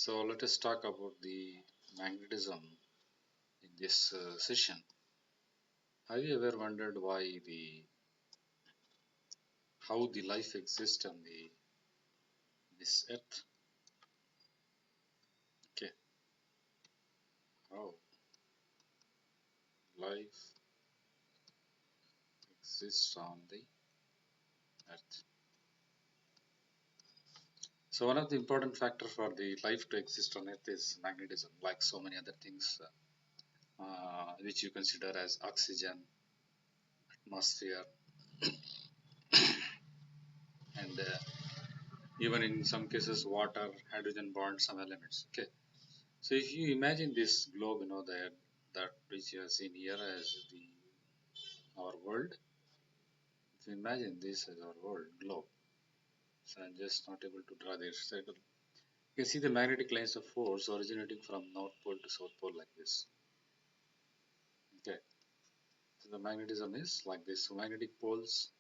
So let us talk about the magnetism in this session. Have you ever wondered how the life exists on the this earth? Okay, how life exists on the earth. So one of the important factors for the life to exist on earth is magnetism, like so many other things which you consider as oxygen, atmosphere, and even in some cases water, hydrogen bonds, some elements. Okay. So if you imagine this globe, that which you have seen here as our world. If you imagine this as our world globe, so I'm just not able to draw this circle. You can see the magnetic lines of force originating from North Pole to South Pole like this. Okay, so the magnetism is like this. So magnetic poles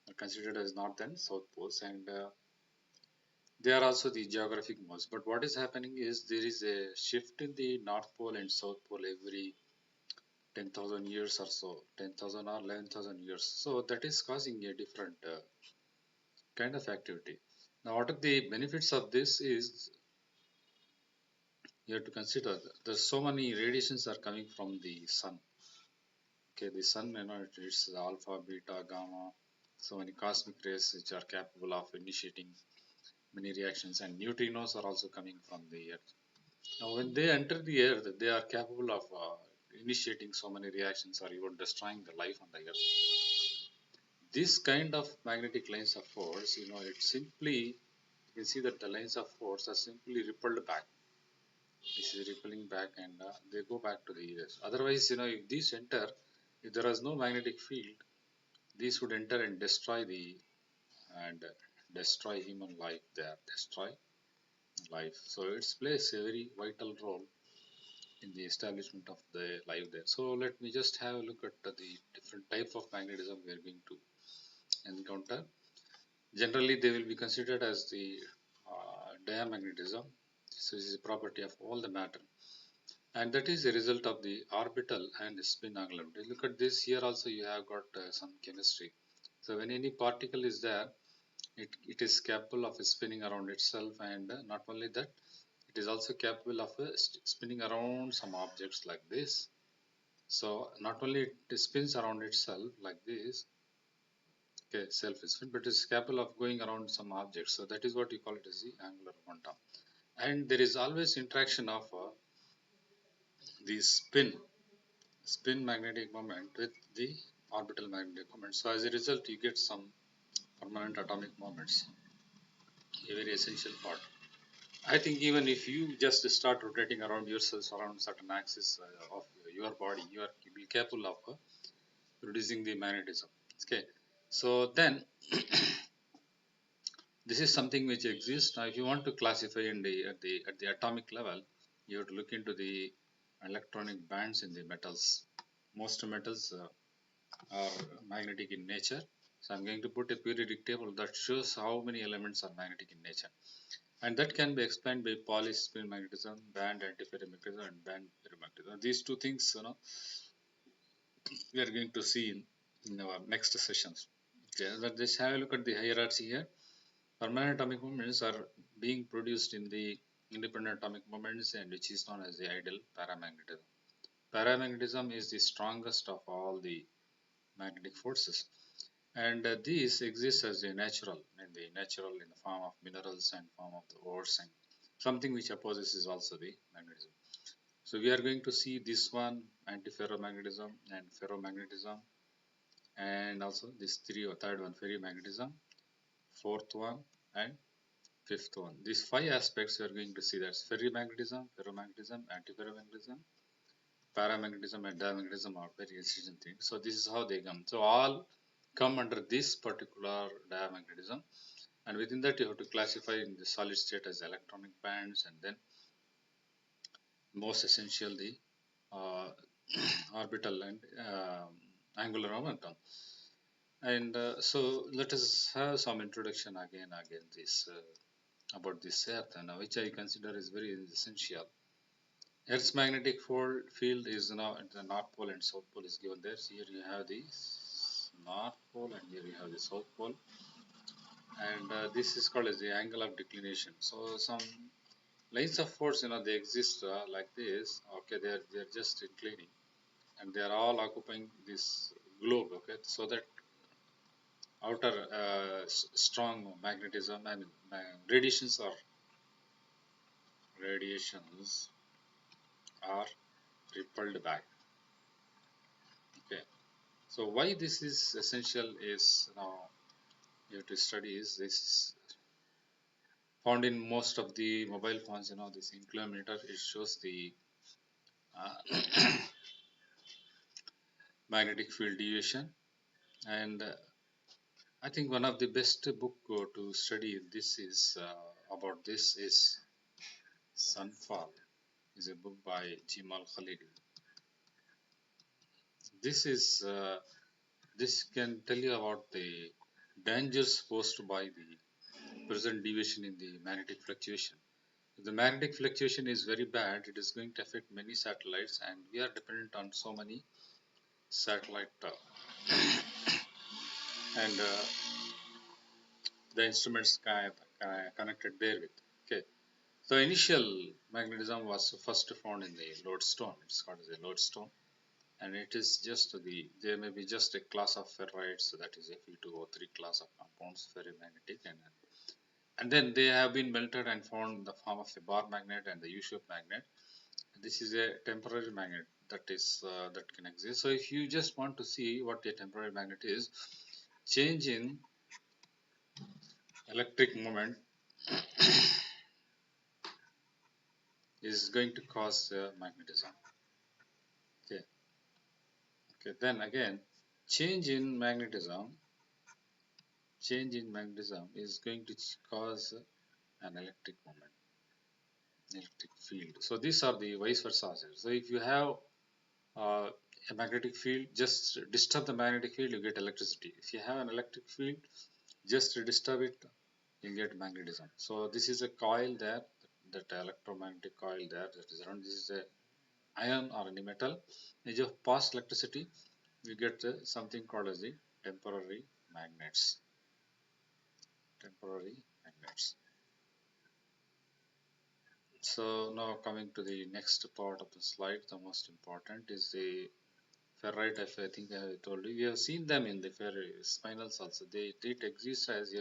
are considered as north and south poles, and they are also the geographic modes. But what is happening is there is a shift in the North Pole and South Pole every 10,000 years or so, 10,000 or 11,000 years. So that is causing a different kind of activity. Now, what are the benefits of this is you have to consider that there's so many radiations are coming from the sun. Okay, the sun, it's alpha, beta, gamma, so many cosmic rays which are capable of initiating many reactions, and neutrinos are also coming from the earth. Now, when they enter the earth, they are capable of initiating so many reactions or even destroying the life on the earth. This kind of magnetic lines of force, it simply, you can see that the lines of force are simply repelled back. This is repelling back, and they go back to the earth. Otherwise, if these enter, if there is no magnetic field, these would enter and destroy human life there, destroy life. So it plays a very vital role in the establishment of the life there. So let me just have a look at the different type of magnetism we are going to encounter. Generally, they will be considered as the diamagnetism. So this is a property of all the matter, and that is a result of the orbital and spin angular momentum. Look at this here. Also, you have got some chemistry. So when any particle is there, it is capable of spinning around itself, and not only that, it is also capable of spinning around some objects like this. So not only it spins around itself like this, okay, self spin, but it is capable of going around some objects. So that is what you call it as the angular momentum. And there is always interaction of the spin magnetic moment with the orbital magnetic moment. So as a result, you get some permanent atomic moments, a very essential part. I think even if you just start rotating around yourself around certain axis of your body, you are be capable of producing the magnetism. Okay, so then this is something which exists. Now, if you want to classify in the at the atomic level, you have to look into the electronic bands in the metals. Most metals are magnetic in nature. So I'm going to put a periodic table that shows how many elements are magnetic in nature. And that can be explained by polyspin magnetism, band antiferromagnetism, and band ferromagnetism. These two things, we are going to see in our next sessions. Okay, but just have a look at the hierarchy here. Permanent atomic moments are being produced in the independent atomic moments, and which is known as the ideal paramagnetism. Paramagnetism is the strongest of all the magnetic forces, and these exist as a natural in the form of minerals and form of the ores, and something which opposes is also the magnetism. So we are going to see this one, antiferromagnetism and ferromagnetism, and also this third one, ferrimagnetism, fourth one, and fifth one. These five aspects we are going to see. That's ferrimagnetism, ferromagnetism, antiferromagnetism, paramagnetism, and diamagnetism are very essential things. So this is how they come. So all come under this particular diamagnetism, and within that you have to classify in the solid state as electronic bands, and then most essential the uh, orbital and angular momentum. And so let us have some introduction again this about this Earth, and which I consider is very essential. Earth's magnetic field is now at the North Pole and South Pole is given there. So here you have the North Pole and here you have the South Pole, and this is called as the angle of declination. So some lines of force, they exist like this. Okay, they're just inclining, and they are all occupying this globe. Okay, so that outer strong magnetism and radiations are repelled back. Okay, so why this is essential is now you have to study is this is found in most of the mobile phones. This inclinometer, it shows the uh, magnetic field deviation, and I think one of the best book to study this is about this is Sunfall. Is a book by Jimal Khalidi. This is this can tell you about the dangers posed by the present deviation in the magnetic fluctuation. If the magnetic fluctuation is very bad, it is going to affect many satellites, and we are dependent on so many satellite and the instruments connected therewith. Okay, so initial magnetism was first found in the lodestone. It's called as a lodestone, and it is just there may be just a class of ferrites, so that is a Fe2O3 class of compounds, ferromagnetic, and then they have been melted and formed in the form of a bar magnet and the U-shaped magnet. This is a temporary magnet that can exist. So if you just want to see what a temporary magnet is, change in electric moment is going to cause magnetism. Okay. Okay. Then again, change in magnetism, change in magnetism is going to cause an electric moment, electric field. So these are the vice versa. So if you have uh, a magnetic field, just disturb the magnetic field, you get electricity. If you have an electric field, just disturb it, you get magnetism. So this is a coil there, that electromagnetic coil there that is around. This is a iron or any metal. As you pass electricity, you get something called as the temporary magnets. Temporary magnets. So now coming to the next part of the slide, the most important is the ferrite. I think I told you, we have seen them in the spinels also. It exists as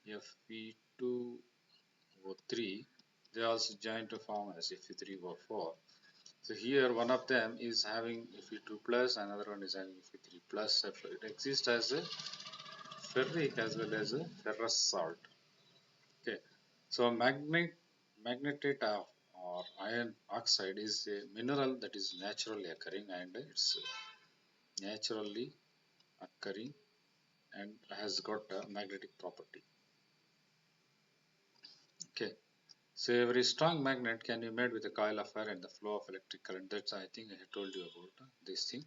Fe2O3. They also join to form as Fe3O4. So here one of them is having Fe2 plus, another one is having Fe3 plus. So it exists as a ferric as well as a ferrous salt. Okay, so magnetite or iron oxide is a mineral that is naturally occurring, and it's naturally occurring and has got a magnetic property. Okay, so a very strong magnet can be made with a coil of wire and the flow of electric current. That's, I think I told you about this thing.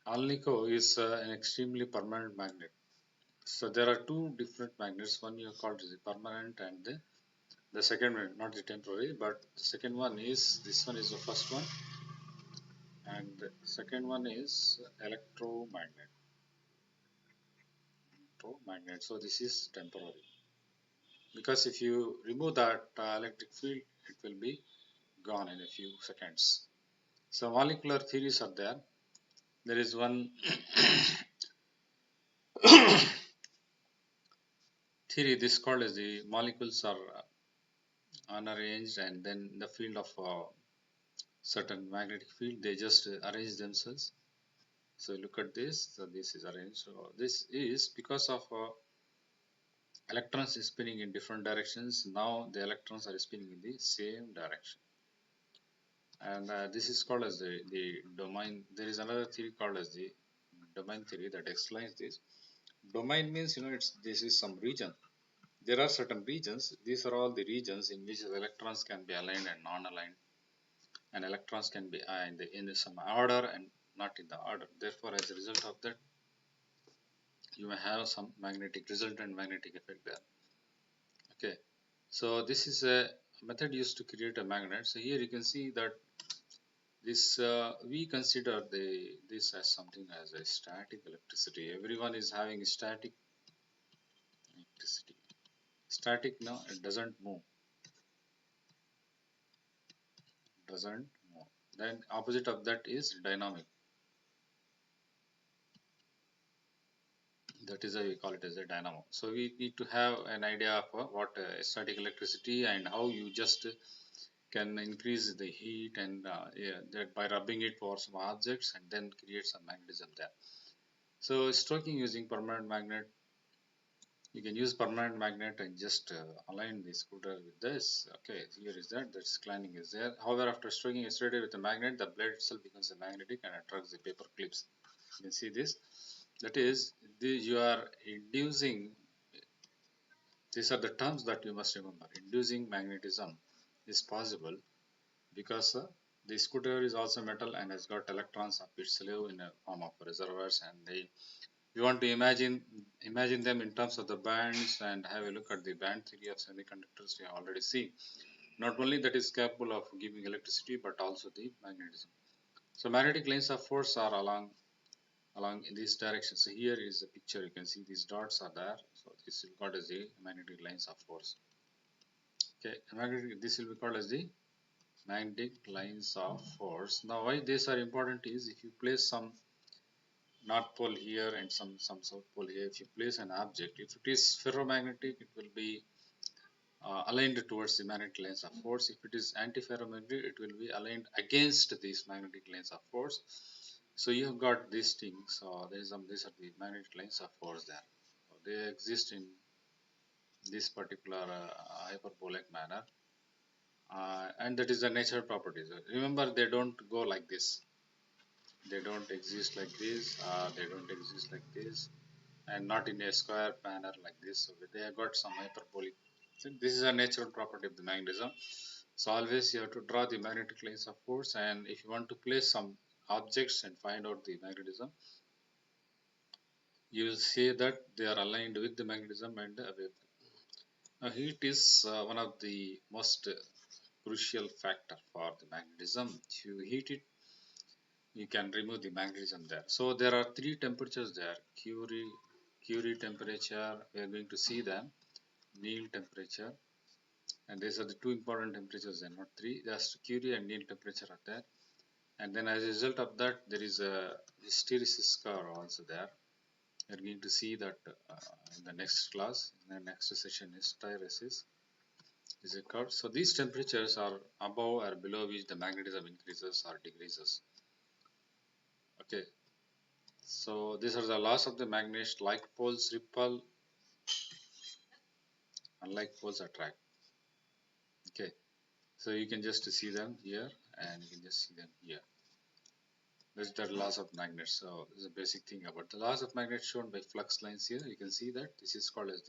Alnico is an extremely permanent magnet. So there are two different magnets. One you called the permanent, and the second one, not the temporary, but the second one is, this one is the first one, and the second one is electromagnet. Electromagnet. So this is temporary, because if you remove that electric field, it will be gone in a few seconds. So molecular theories are there. There is one theory, this called as the molecules are unarranged, and then the field of certain magnetic field, they just arrange themselves. So look at this. So this is arranged. So this is because of electrons is spinning in different directions. Now the electrons are spinning in the same direction, and this is called as the domain. There is another theory called as the domain theory that explains this. Domain means, this is some region. There are certain regions. These are all the regions in which the electrons can be aligned and non-aligned, and electrons can be in some order and not in the order. Therefore, as a result of that, you may have some magnetic resultant magnetic effect there. Okay, so this is a method used to create a magnet. So here you can see that this we consider this as something as a static electricity. Everyone is having static electricity. Static, no, it doesn't move. Then opposite of that is dynamic. That is why we call it as a dynamo. So we need to have an idea of what static electricity and how you just can increase the heat and yeah, that by rubbing it for some objects and then create some magnetism there. So stoking using permanent magnet, you can use permanent magnet and just align the scooter with this. Okay, here is that's climbing is there. However, after stroking it straight with the magnet, the blade itself becomes a magnetic and attracts the paper clips. You can see this. That is, you are inducing. These are the terms that you must remember. Inducing magnetism is possible because the scooter is also metal and has got electrons of its sleeve in a form of reservoirs, and they you want to imagine them in terms of the bands and have a look at the band theory of semiconductors. We already see not only that is capable of giving electricity but also the magnetism. So magnetic lines of force are along in this direction. So here is a picture, you can see these dots are there. So this will be called as the magnetic lines of force. Okay, this will be called as the magnetic lines of force. Now why these are important is if you place some north pole here and some south pole here, if you place an object, if it is ferromagnetic, it will be aligned towards the magnetic lines of force. If it is antiferromagnetic, it will be aligned against these magnetic lines of force. So you have got these things. So these are the magnetic lines of force there. So they exist in this particular hyperbolic manner, and that is the natural properties. Remember, they don't go like this. They don't exist like this. They don't exist like this, and not in a square manner like this. So they have got some hyperbolic. So this is a natural property of the magnetism. So always you have to draw the magnetic lines of force, and if you want to place some objects and find out the magnetism, you will see that they are aligned with the magnetism and away. Now heat is one of the most crucial factor for the magnetism. If you heat it, you can remove the magnetism there. So there are three temperatures there: Curie temperature. We are going to see them. Néel temperature, and these are the two important temperatures there, not three. Just Curie and Néel temperature are there. And then as a result of that, there is a hysteresis curve also there. We are going to see that in the next class. In the next session, hysteresis is a curve. So these temperatures are above or below which the magnetism increases or decreases. Okay. So these are the laws of the magnet. Like poles repel, unlike poles attract. Okay. So you can just see them here, and you can just see them here. That's the laws of magnets. So this is a basic thing about the laws of magnets shown by flux lines here. You can see that this is called as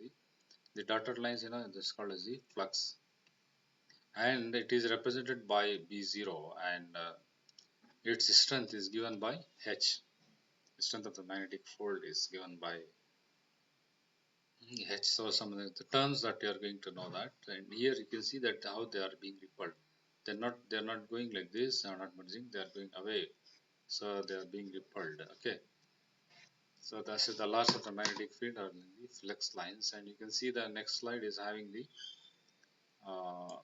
the dotted lines. This is called as the flux, and it is represented by B0, and its strength is given by H. The strength of the magnetic field is given by H. So some of the terms that you are going to know that, and here you can see that how they are being repelled. They're not going like this. They are not merging. They are going away. So they are being repelled. Okay. So that's the laws of the magnetic field are in the flux lines, and you can see the next slide is having the uh,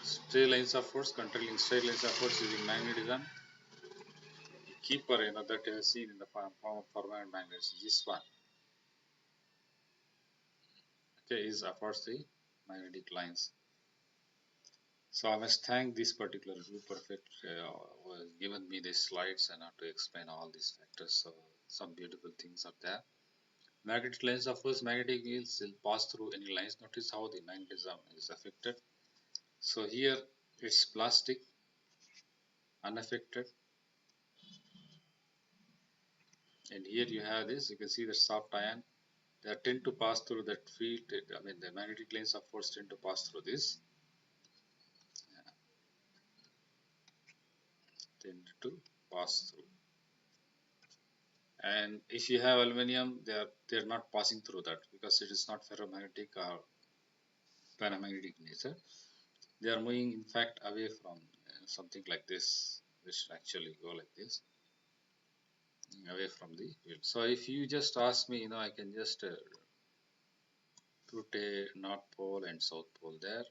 straight lines of force, controlling straight lines of force using magnetism. Keeper, that you have seen in the form of permanent magnets. This one, okay, is of course the magnetic lines. So I must thank this particular group perfect who has given me these slides and how to explain all these factors. So some beautiful things are there. Magnetic lines of force, magnetic fields will pass through any lines. Notice how the magnetism is affected. So here it's plastic, unaffected, and here you have this. You can see the soft ion. They tend to pass through that field. I mean, the magnetic lines of force tend to pass through this. tend to pass through. And if you have aluminum, they're not passing through that because it is not ferromagnetic or paramagnetic nature. They are moving, in fact, away from something like this, which actually go like this, away from the field. So if you just ask me, I can just put a north pole and south pole there,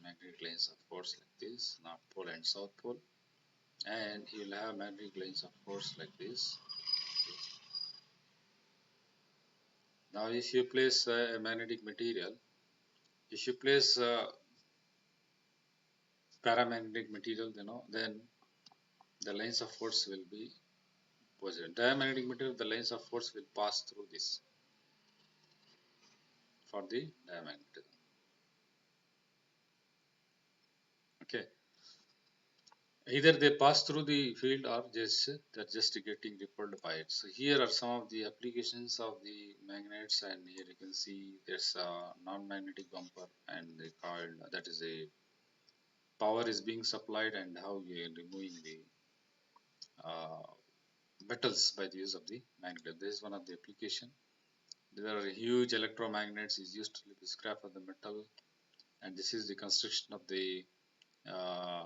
magnetic lines of force like this, north pole and south pole, and you will have magnetic lines of force like this. Now if you place a magnetic material, if you place paramagnetic material, then the lines of force will be positive. Diamagnetic material, the lines of force will pass through this for the diamagnetism. Okay, either they pass through the field or they're just getting repelled by it. So here are some of the applications of the magnets, and here you can see there's a non-magnetic bumper and the coil, that is a power is being supplied, and how you are removing the uh, metals by the use of the magnet. This is one of the application. There are huge electromagnets is used to lift the scrap of the metal, and this is the construction of the uh,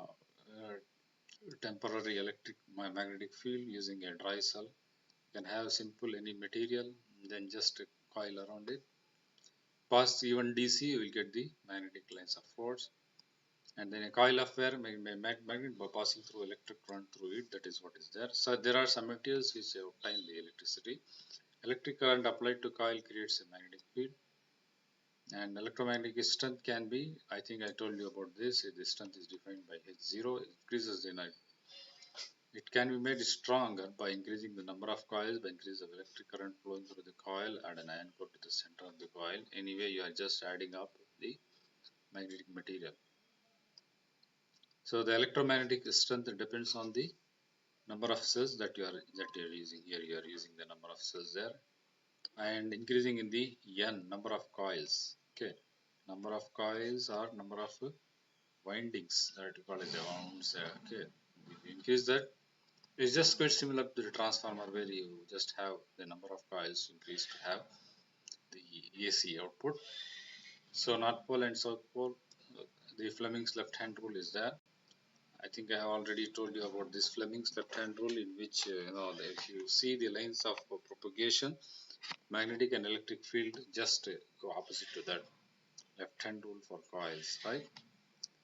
temporary electric magnetic field using a dry cell. You can have simple any material, then just a coil around it. Pass even DC, you will get the magnetic lines of force, and then a coil of wire magnet by passing through electric current through it. That is what is there. So there are some materials which obtain the electricity. Electric current applied to coil creates a magnetic field, and electromagnetic strength can be, I think I told you about this, the strength is defined by H0, increases the night. It can be made stronger by increasing the number of coils, by increase of electric current flowing through the coil, add an iron core to the center of the coil. Anyway, you are just adding up the magnetic material. So the electromagnetic strength depends on the number of cells that you are using. Here you are using the number of cells there, and increasing in the N number of coils. Okay, number of coils or number of windings that you call it the wounds. Okay, if you increase that, it's just quite similar to the transformer where you just have the number of coils increased to have the AC output. So North Pole and South Pole, the Fleming's left hand rule is there. I think I have already told you about this Fleming's left hand rule, in which if you see the lines of propagation, magnetic and electric field just go opposite to that left hand rule for coils, right?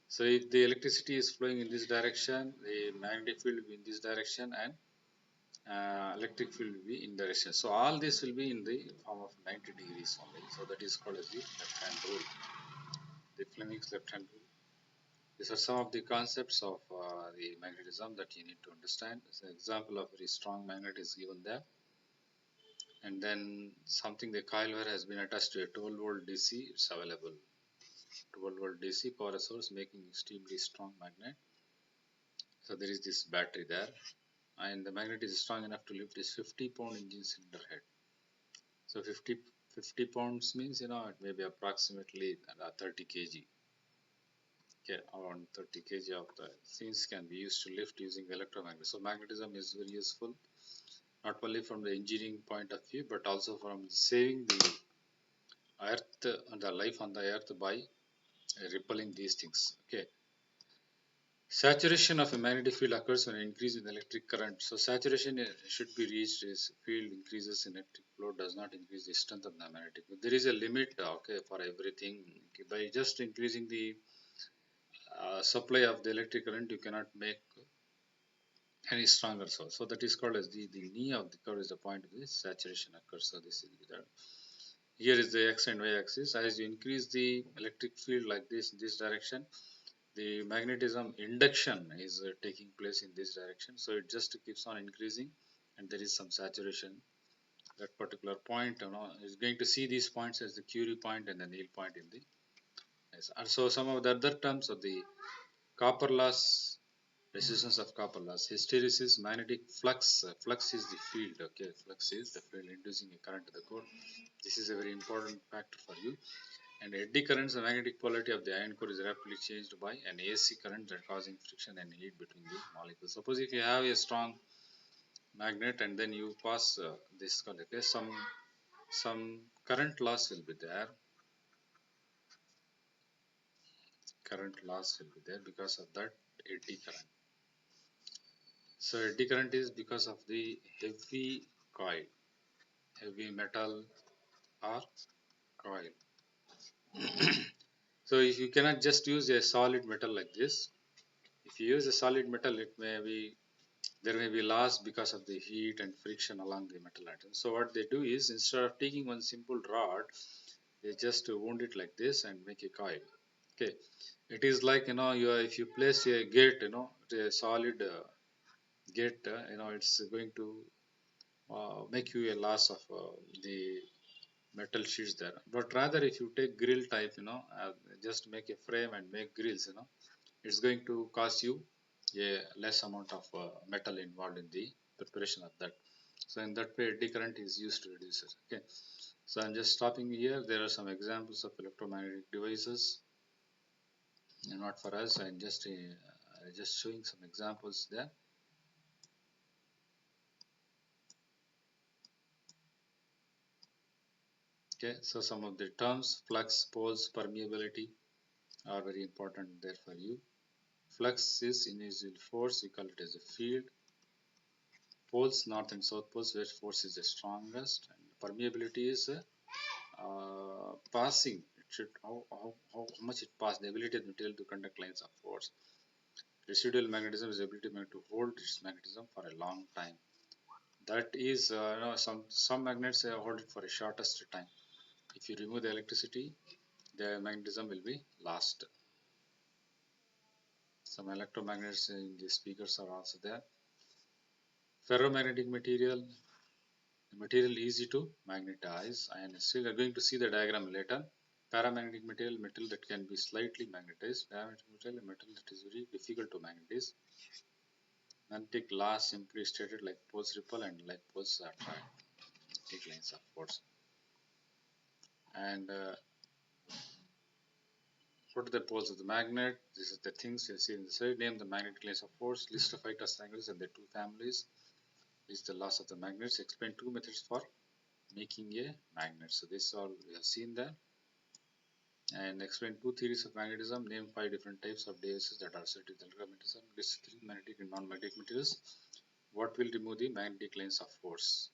So if the electricity is flowing in this direction, the magnetic field will be in this direction, and electric field will be in direction. So all this will be in the form of 90 degrees only. So that is called as the left hand rule, the Fleming's left hand rule. These are some of the concepts of the magnetism that you need to understand. As an example of very strong magnet is given there. And then something, the coil wire has been attached to a 12 volt DC. It's available 12 volt DC power source, making extremely strong magnet. So there is this battery there, and the magnet is strong enough to lift this 50-pound engine cylinder head. So 50 pounds means it may be approximately 30 kg. Okay, around 30 kg of the things can be used to lift using electromagnet. So magnetism is very useful, not only from the engineering point of view, but also from saving the earth and the life on the earth by repelling these things. Okay. Saturation of a magnetic field occurs when an increase in electric current. So saturation should be reached as field increases in electric flow does not increase the strength of the magnetic field. There is a limit, okay, for everything. Okay, by just increasing the supply of the electric current, you cannot make any stronger source. So that is called as the knee of the curve is the point of this saturation occurs. So this is the here is the x and y axis. As you increase the electric field like this direction, the magnetism induction is taking place in this direction. So it just keeps on increasing, and there is some saturation. That particular point, is going to see these points as the Curie point and the Neil point in the. Yes. And so some of the other terms of the copper loss, resistance of copper loss, hysteresis, magnetic flux. Flux is the field. Okay, flux is the field inducing a current to the core. This is a very important factor for you. And eddy currents, the magnetic polarity of the iron core is rapidly changed by an AC current that causing friction and heat between the molecules. Suppose if you have a strong magnet and then you pass this current, okay, some current loss will be there. Current loss will be there because of that eddy current. So eddy current is because of the heavy coil, heavy metal or coil. So if you cannot just use a solid metal like this, if you use a solid metal, it may be there may be loss because of the heat and friction along the metal atoms. So what they do is instead of taking one simple rod, they just wound it like this and make a coil. Okay, it is like if you place a gate, a solid gate, it's going to make you a loss of the metal sheets there. But rather, if you take grill type, just make a frame and make grills, it's going to cost you a less amount of metal involved in the preparation of that. So in that way, eddy current is used to reduce it. Okay. So I'm just stopping here. There are some examples of electromagnetic devices, not for us. I'm just showing some examples there. Okay. So some of the terms: flux, poles, permeability are very important there for you. Flux is initial force. We call it as a field. Poles, north and south poles, where force is the strongest. And permeability is passing. It should how much it passes, the ability of the material to conduct lines of force. Residual magnetism is the ability to hold its magnetism for a long time. That is, some magnets hold it for a shortest time. If you remove the electricity, the magnetism will be lost. Some electromagnets in the speakers are also there. Ferromagnetic material, the material easy to magnetize, and still we are going to see the diagram later. Paramagnetic material, metal that can be slightly magnetized. Paramagnetic material, a metal that is very difficult to magnetize. Magnetic law simply stated like poles repel and like poles attract. Take lines of force. And what are the poles of the magnet? This is the things you see in the side. Name the magnetic lines of force. List of itost angles and the two families. List the laws of the magnets. Explain two methods for making a magnet. So this all we have seen there. And explain two theories of magnetism. Name five different types of devices that are associated with electromagnetism. List three magnetic and non-magnetic materials. What will remove the magnetic lines of force?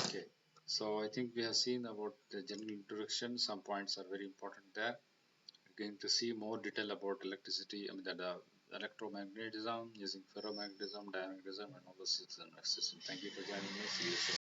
Okay, so I think we have seen about the general introduction. Some points are very important there. We're going to see more detail about electricity, the electromagnetism using ferromagnetism, diamagnetism, and all those systems. Thank you for joining me. See you soon.